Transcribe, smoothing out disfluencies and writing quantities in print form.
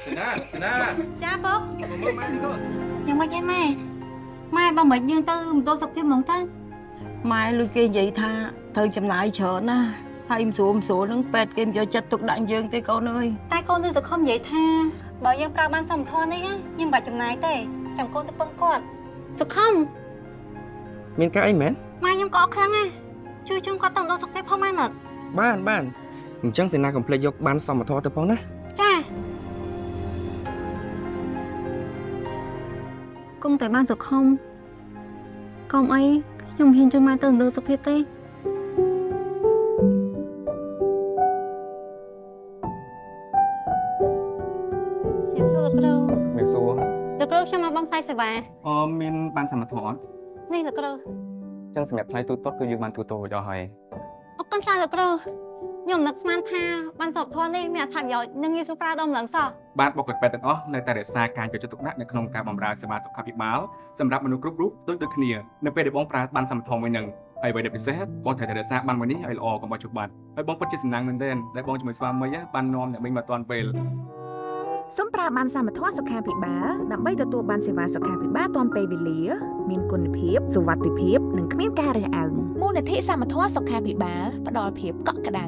Sina. Cha bố. Mama mai đi con. Nhưng mà cái mai bà mình nhưng tao tôi sập phim mong tao. Mai lui kia vậy tha, thơ chậm lại chờ na. Hai em sủa nắng pet game cho chặt tục đạn dương tới con ơi. Tai con tôi sẽ không vậy tha. Bàยังปราបានសំធននេះnhưng bàចំណាយទេចាំកូនទៅពឹងគាត់សុខំ មានការអីមែន ម៉ែខ្ញុំក៏អត់ខ្លាំងដែរជួយជូនគាត់ទៅដល់សុខភាពផងម៉ែណាត់ បានអញ្ចឹងសេនាកុំភ្លេចយកបានសមធម៌ទៅផងណា ចាគង់តែបានសុខំកុំអីខ្ញុំហ៊ានជួយម៉ែទៅដល់សុខភាពទេជាសួរលោកគ្រូ មានសួរ លោកគ្រូខ្ញុំមកបងផ្សាយសេវា មានបានសមធម៌អត់ នេះលោកគ្រូ អញ្ចឹងសម្រាប់ផ្លៃទូទាត់គឺយើងបានទូទៅឲ្យអស់ហើយ អរគុណច្រើនលោកគ្រូខ្ញុំនឹកស្មានថាបានសពធននេះមានអត្ថប្រយោជន៍និងងាយស្រួលប្រើដល់ម្លឹងសោះ បាទបុគ្គលិកពេទ្យទាំងអស់នៅតែរក្សាការយកចិត្តទុកដាក់នៅក្នុងការបម្រើសេវាសុខាភិបាលសម្រាប់មនុស្សគ្រប់រូបដូចគ្នានៅពេលដែលបងប្រើបានសមធម៌មួយនឹងហើយអ្វីដែលពិសេសបងត្រូវតែរក្សាបានមួយនេះឲ្យល្អកុំឲ្យជប់បាត់ហើយបងពិតជាសំណាងមែនទែនដែលបងជាមួយស្វាមីបាននាំអ្នកមីងមកទាន់ពេល សូមប្រើបានសមត្ថភាពសុខាភិបាលដើម្បីទទួលបានសេវាសុខាភិបាលទាន់ពេលវេលាមានគុណភាពសុវត្ថិភាពនិងគ្មានការរើសអើងមូលនិធិសមត្ថភាពសុខាភិបាលផ្ដល់ភាពកក់ក្ដៅ